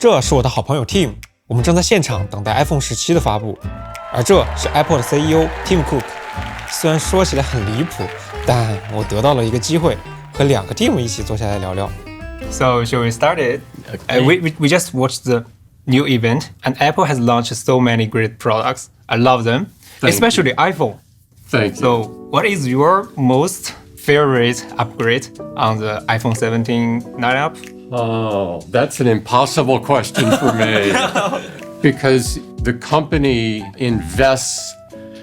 这是我的好朋友 Tim， 我们正在现场等待 iPhone 17的发布，而这是 Apple 的 CEO Tim Cook。虽然说起来很离谱，但我得到了一个机会，和两个 Tim 一起坐下来聊聊。So shall we start it? Okay. We just watched the new event, and Apple has launched so many great products. I love them, especially iPhone. Thank you. So, what is your most favorite upgrade on the iPhone 17 lineup? Oh, that's an impossible question for me because the company invests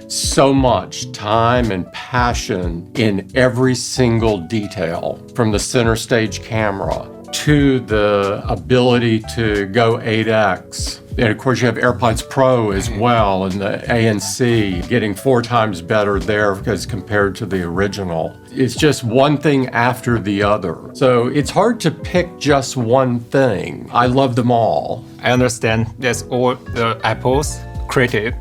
so much time and passion in every single detail, from the center stage camera to the ability to go 8x. And of course, you have AirPods Pro as well, and the ANC getting 4 times better there as compared to the original. It's just one thing after the other. So it's hard to pick just one thing. I love them all. I understand that's all the Apple's created.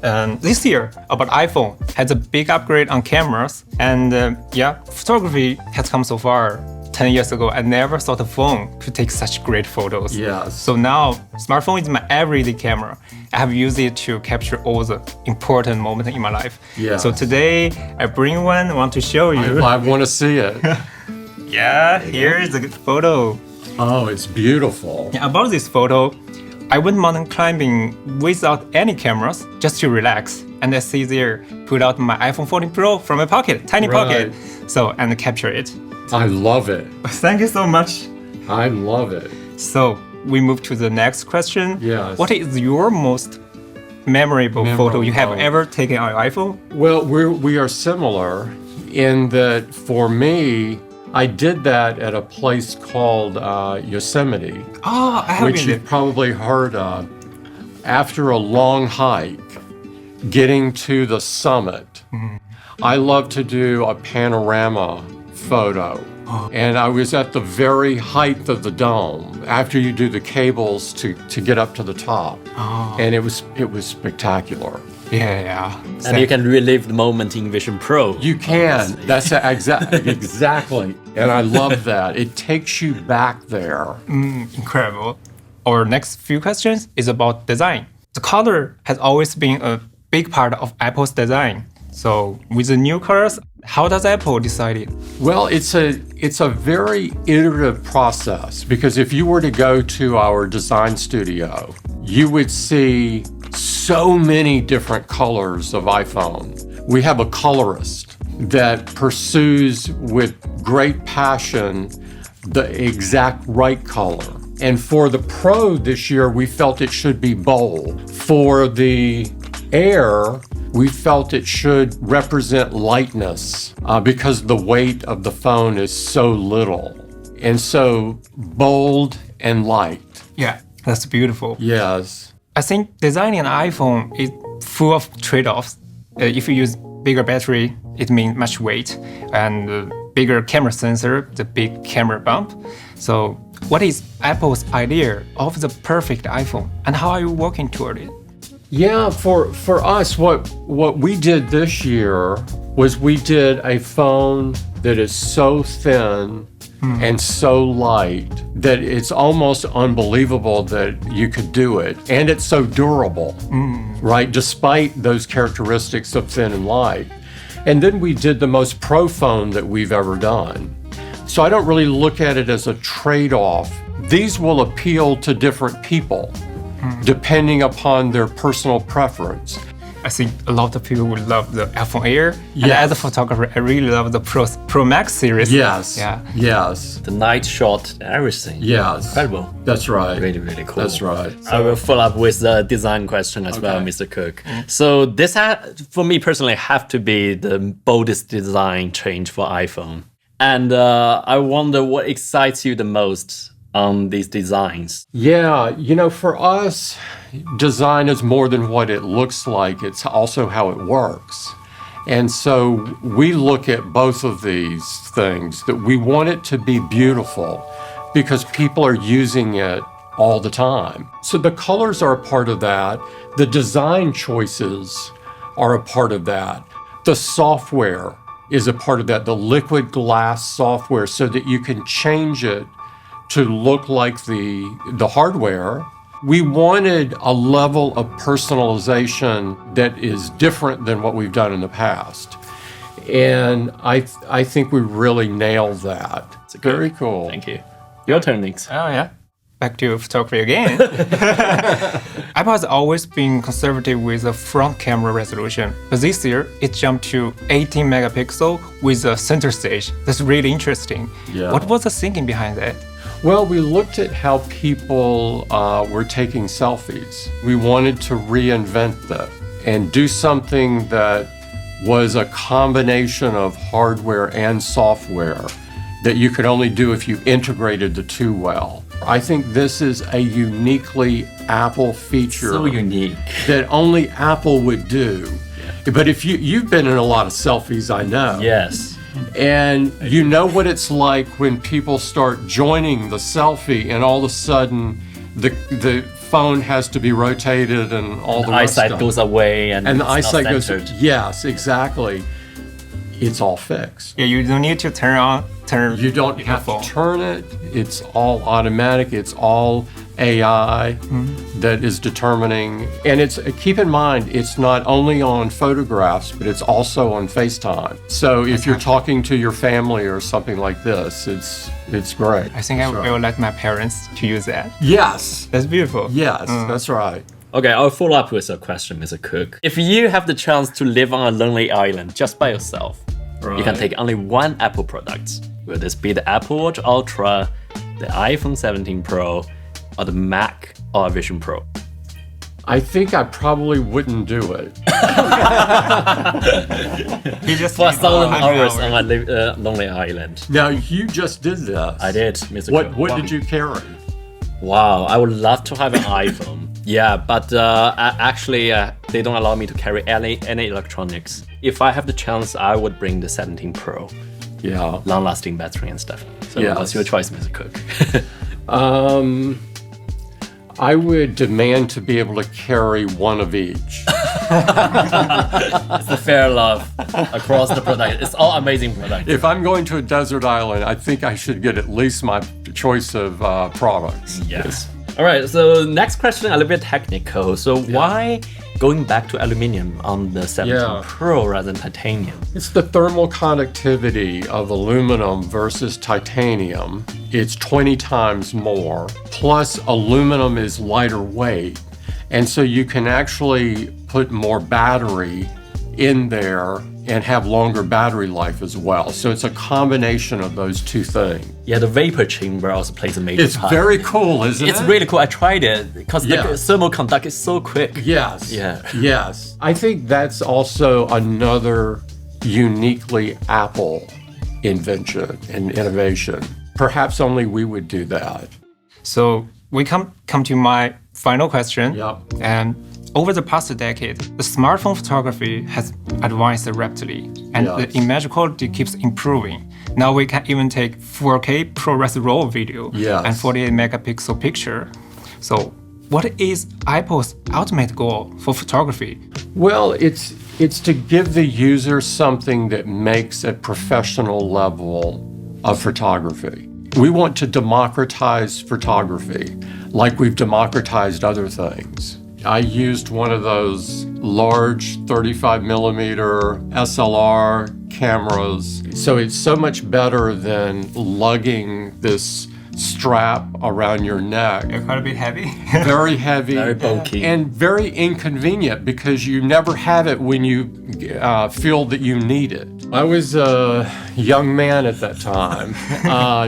And this year, about iPhone has a big upgrade on cameras. And photography has come so far. 10 years ago, I never thought a phone could take such great photos. Yes. So now, smartphone is my everyday camera. I have used it to capture all the important moments in my life. Yes. So today, I bring one, I want to show you. I want to see it. Yeah, here is a good photo. Oh, it's beautiful. Yeah, about this photo, I went mountain climbing without any cameras, just to relax. And I see there, pulled out my iPhone 14 Pro from my pocket, tiny pocket. So, and capture it. I love it. Thank you so much. I love it. So we move to the next question. Yes. What is your most memorable photo you have ever taken on your iPhone? Well, we are similar in that for me, I did that at a place called Yosemite, Oh, I have which been you've there. probably heard of. After a long hike, getting to the summit, I love to do a panorama photo. And I was at the very height of the dome after you do the cables to get up to the top. And it was spectacular. Yeah. And you can relive the moment in Vision Pro. You can. That's exactly. And I love that. It takes you back there. Incredible. Our next few questions is about design. The color has always been a big part of Apple's design. So with the new colors, how does Apple decide it? Well, it's a very iterative process because if you were to go to our design studio, you would see so many different colors of iPhone. We have a colorist that pursues with great passion the exact right color. And for the Pro this year, we felt it should be bold. For the Air, we felt it should represent lightness because the weight of the phone is so little. And so bold and light. Yeah, that's beautiful. Yes. I think designing an iPhone is full of trade-offs. If you use bigger battery, it means much weight, and bigger camera sensor, the big camera bump. So what is Apple's idea of the perfect iPhone, and how are you working toward it? Yeah, for us, what we did this year was we did a phone that is so thin and so light that it's almost unbelievable that you could do it. And it's so durable, right? Despite those characteristics of thin and light. And then we did the most pro phone that we've ever done. So I don't really look at it as a trade-off. These will appeal to different people depending upon their personal preference. I think a lot of people would love the iPhone Air. And Yes. as a photographer, I really love the Pro Max series. Yes. Yeah. Yes. The night shot, everything. Yes. Incredible. That's right. Really, really cool. That's right. I will follow up with the design question as well, Mr. Cook. So this, for me personally, have to be the boldest design change for iPhone. And I wonder what excites you the most on these designs. Yeah, for us, design is more than what it looks like. It's also how it works. And so we look at both of these things, that we want it to be beautiful because people are using it all the time. So the colors are a part of that. The design choices are a part of that. The software is a part of that, the liquid glass software, so that you can change it to look like the hardware. We wanted a level of personalization that is different than what we've done in the past. And I think we really nailed that. It's very cool. Thank you. Your turn, Nick. Oh, yeah. Back to photography again. Apple has always been conservative with the front camera resolution, but this year it jumped to 18 megapixel with a center stage. That's really interesting. Yeah. What was the thinking behind that? Well, we looked at how people were taking selfies. We wanted to reinvent that and do something that was a combination of hardware and software that you could only do if you integrated the two well. I think this is a uniquely Apple feature. So unique. That only Apple would do. Yeah. But if you've been in a lot of selfies, I know. Yes. And you know what it's like when people start joining the selfie and all of a sudden the phone has to be rotated and all the rest eyesight of it. goes away and And the it's eyesight not goes, centered. yes, exactly. It's all fixed. Yeah, you don't need to turn. You don't your have phone. to turn it. It's all automatic. It's all AI that is determining. And it's keep in mind, it's not only on photographs, but it's also on FaceTime. So if you're talking to your family or something like this, it's great. I think I will let my parents to use that. Yes. That's beautiful. Yes, that's right. Okay, I'll follow up with a question, Mr. Cook. If you have the chance to live on a lonely island just by yourself, you can take only one Apple product. Will this be the Apple Watch Ultra, the iPhone 17 Pro, or the Mac or Vision Pro? I think I probably wouldn't do it. You just For need 1,000 100 hours on a lonely island. Now, you just did this. I did, Mr. Cook. What did you carry? Wow, I would love to have an iPhone. Yeah, but actually, they don't allow me to carry any electronics. If I have the chance, I would bring the 17 Pro. Yeah. Long-lasting battery and stuff. So Yes. what's your choice, Mr. Cook? I would demand to be able to carry one of each. It's a fair love across the product. It's all amazing products. If I'm going to a desert island, I think I should get at least my choice of products. Yes. All right, so next question, a little bit technical. So why going back to aluminum on the 17 Yeah. Pro rather than titanium? It's the thermal conductivity of aluminum versus titanium. It's 20 times more. Plus, aluminum is lighter weight. And so you can actually put more battery in there and have longer battery life as well. So it's a combination of those two things. Yeah, the vapor chamber also plays a major It's part. very cool, isn't It's it? really cool. I tried it because Yeah. the thermal conduct is so quick. Yes. Yeah. Yes. I think that's also another uniquely Apple invention and innovation. Perhaps only we would do that. So we come to my final question. Yep. And over the past decade, the smartphone photography has advanced rapidly, and Yes. the image quality keeps improving. Now we can even take 4K ProRes RAW video Yes. and 48 megapixel picture. So what is Apple's ultimate goal for photography? Well, it's to give the user something that makes a professional level of photography. We want to democratize photography like we've democratized other things. I used one of those large 35 millimeter SLR cameras. So it's so much better than lugging this strap around your neck. They're quite a bit heavy. Very heavy. Very bulky. And very inconvenient because you never have it when you feel that you need it. I was a young man at that time,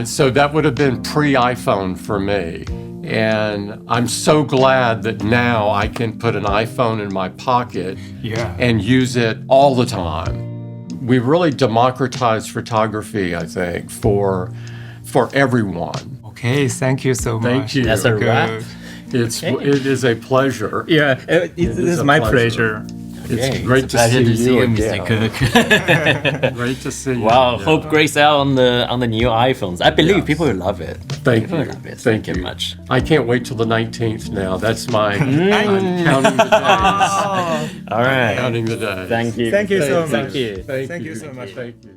so that would have been pre-iPhone for me. And I'm so glad that now I can put an iPhone in my pocket Yeah. and use it all the time. We really democratized photography, I think, for everyone. Okay, thank you so much. Thank you. That's a wrap. It is a pleasure. Yeah, it is is a my pleasure. pleasure. It's great It's a pleasure to see you Mr. again. Cook. Great to see you. Wow, again. hope great sale on the new iPhones. I believe Yes. people will love it. Thank People you. will love it. Thank you very much. I can't wait till the 19th now. That's my I'm counting the days. All right. Counting the days. Thank you. Thank you so Thank much. you. Thank Thank you you so much. Thank you.